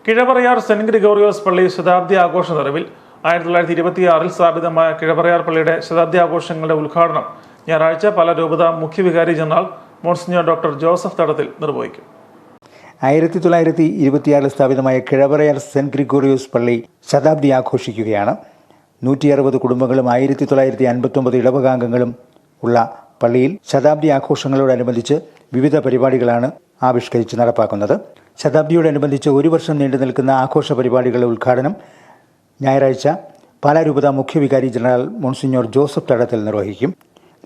കിഴവറയാർ saint Gregorios പള്ളി ശതാബ്ദി ആഘോഷ നിറവിൽ 1926 സ്ഥാപിതമായ കിഴവറയാർ പള്ളിയുടെ ശതാബ്ദി ആഘോഷങ്ങളുടെ ഉദ്ഘാടനം ഞായറാഴ്ച പാലാ രൂപത മുഖ്യ വികാരി ജനറൽ മോൺസിഞ്ഞർ ഡോക്ടർ ജോസഫ് തടത്തിൽ നിർവഹിക്കും. 1926 സ്ഥാപിതമായ കിഴവറയാർ സെന്റ് ഗ്രിഗോറിയോസ് പള്ളി ശതാബ്ദി ആഘോഷിക്കുകയാണ്. 160 കുടുംബങ്ങളും 1959 ഇടവകാംഗങ്ങളും ഉള്ള പള്ളിയിൽ ശതാബ്ദി ആഘോഷങ്ങളോടനുബന്ധിച്ച് വിവിധ പരിപാടികളാണ് ആവിഷ്കരിച്ച് നടപ്പാക്കുന്നത്. ശതാബ്ദിയോടനുബന്ധിച്ച് ഒരു വർഷം നീണ്ടു നിൽക്കുന്ന ആഘോഷ പരിപാടികളുടെ ഉദ്ഘാടനം ഞായറാഴ്ച പാലാ രൂപത മുഖ്യ വികാരി ജനറൽ മോൺസിഞ്ഞർ ജോസഫ് തടത്തിൽ നിർവഹിക്കും.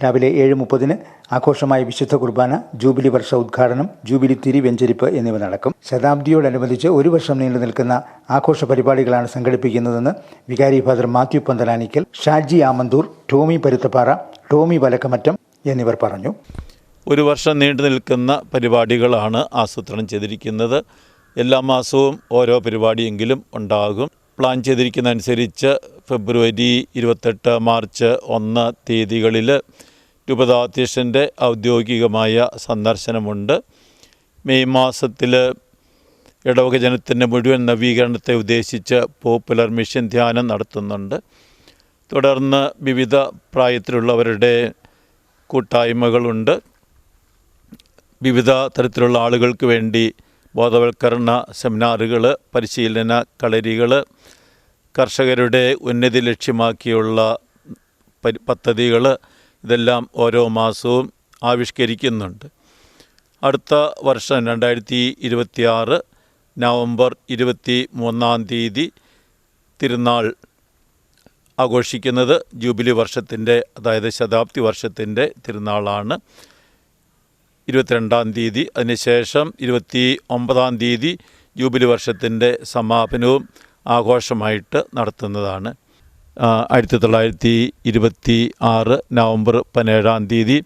രാവിലെ 7:30 ആഘോഷമായ വിശുദ്ധ കുർബാന, ജൂബിലി വർഷ ഉദ്ഘാടനം, ജൂബിലി തിരി വെഞ്ചരിപ്പ് എന്നിവ നടക്കും. ശതാബ്ദിയോടനുബന്ധിച്ച് ഒരു വർഷം നീണ്ടു നിൽക്കുന്ന ആഘോഷ പരിപാടികളാണ് സംഘടിപ്പിക്കുന്നതെന്ന് വികാരി ഫാദർ മാത്യു പന്തലാനിക്കൽ, ഷാജി ആമന്തൂർ, ടോമി പരുത്തപ്പാറ, ടോമി വലക്കമറ്റം എന്നിവർ പറഞ്ഞു. ഒരു വർഷം നീണ്ടു നിൽക്കുന്ന പരിപാടികളാണ് ആസൂത്രണം ചെയ്തിരിക്കുന്നത്. എല്ലാ മാസവും ഓരോ പരിപാടിയെങ്കിലും ഉണ്ടാകും. പ്ലാൻ ചെയ്തിരിക്കുന്ന അനുസരിച്ച് ഫെബ്രുവരി 28, മാർച്ച് 1 തീയതികളിൽ രൂപതാധ്യക്ഷൻ്റെ ഔദ്യോഗികമായ സന്ദർശനമുണ്ട്. മെയ് മാസത്തിൽ ഇടവക ജനത്തിൻ്റെ മുഴുവൻ നവീകരണത്തെ ഉദ്ദേശിച്ച് പോപ്പുലർ മിഷൻ ധ്യാനം നടത്തുന്നുണ്ട്. തുടർന്ന് വിവിധ പ്രായത്തിലുള്ളവരുടെ കൂട്ടായ്മകളുണ്ട്. വിവിധ തരത്തിലുള്ള ആളുകൾക്ക് വേണ്ടി ബോധവൽക്കരണ സെമിനാറുകൾ, പരിശീലന കളരികൾ, കർഷകരുടെ ഉന്നതി ലക്ഷ്യമാക്കിയുള്ള പദ്ധതികൾ, ഇതെല്ലാം ഓരോ മാസവും ആവിഷ്കരിക്കുന്നുണ്ട്. അടുത്ത വർഷം 2026 നവംബർ 23 തീയതി തിരുനാൾ ആഘോഷിക്കുന്നത് ജൂബിലി വർഷത്തിൻ്റെ, അതായത് ശതാബ്ദി വർഷത്തിൻ്റെ തിരുനാളാണ്. 22 തീയതി, അതിനുശേഷം 29 തീയതി ജൂബിലി വർഷത്തിൻ്റെ സമാപനവും ആഘോഷമായിട്ട് നടത്തുന്നതാണ്. 1926 നവംബർ 17 തീയതി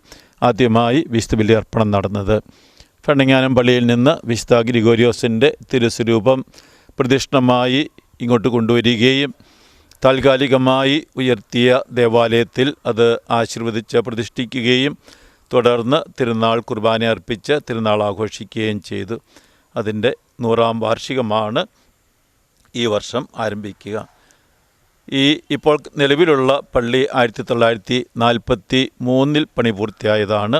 ആദ്യമായി വിശുദ്ധ ബലി അർപ്പണം നടന്നത്. ഫെണ്ണങ്ങാനം പള്ളിയിൽ നിന്ന് വിശുദ്ധ ഗ്രിഗോരിയോസിൻ്റെ തിരുസ്വരൂപം പ്രദക്ഷിണമായി ഇങ്ങോട്ട് കൊണ്ടുവരികയും താൽക്കാലികമായി ഉയർത്തിയ ദേവാലയത്തിൽ അത് ആശീർവദിച്ച് പ്രതിഷ്ഠിക്കുകയും തുടർന്ന് തിരുനാൾ കുർബാന അർപ്പിച്ച് തിരുനാൾ ആഘോഷിക്കുകയും ചെയ്തു. അതിൻ്റെ 100ാം വാർഷികമാണ് ഈ വർഷം ആരംഭിക്കുക. ഇപ്പോൾ നിലവിലുള്ള പള്ളി 1943 പണി പൂർത്തിയായതാണ്.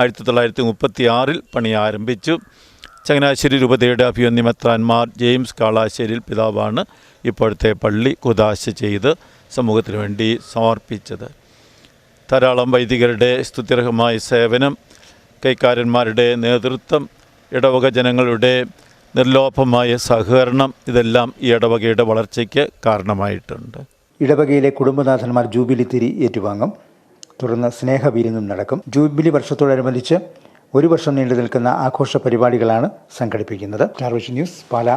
1936 പണി ആരംഭിച്ചു. ചങ്ങനാശ്ശേരി രൂപതയുടെ അഭിവന്യ മെത്രാന്മാർ ജെയിംസ് കാളാശ്ശേരിൽ പിതാവാണ് ഇപ്പോഴത്തെ പള്ളി കുദാശ ചെയ്ത് സമൂഹത്തിന് വേണ്ടി സമർപ്പിച്ചത്. ധാരാളം വൈദികരുടെ സ്തുത്യർഹമായ സേവനം, കൈക്കാരന്മാരുടെ നേതൃത്വം, ഇടവക ജനങ്ങളുടെ നിർലോഭമായ സഹകരണം, ഇതെല്ലാം ഈ ഇടവകയുടെ വളർച്ചയ്ക്ക് കാരണമായിട്ടുണ്ട്. ഇടവകയിലെ കുടുംബനാഥന്മാർ ജൂബിലി തിരി ഏറ്റുവാങ്ങും. തുടർന്ന് സ്നേഹവിരുന്നും നടക്കും. ജൂബിലി വർഷത്തോടനുബന്ധിച്ച് ഒരു വർഷം നീണ്ടു നിൽക്കുന്ന ആഘോഷ പരിപാടികളാണ് സംഘടിപ്പിക്കുന്നത്. Star vision news, Pala.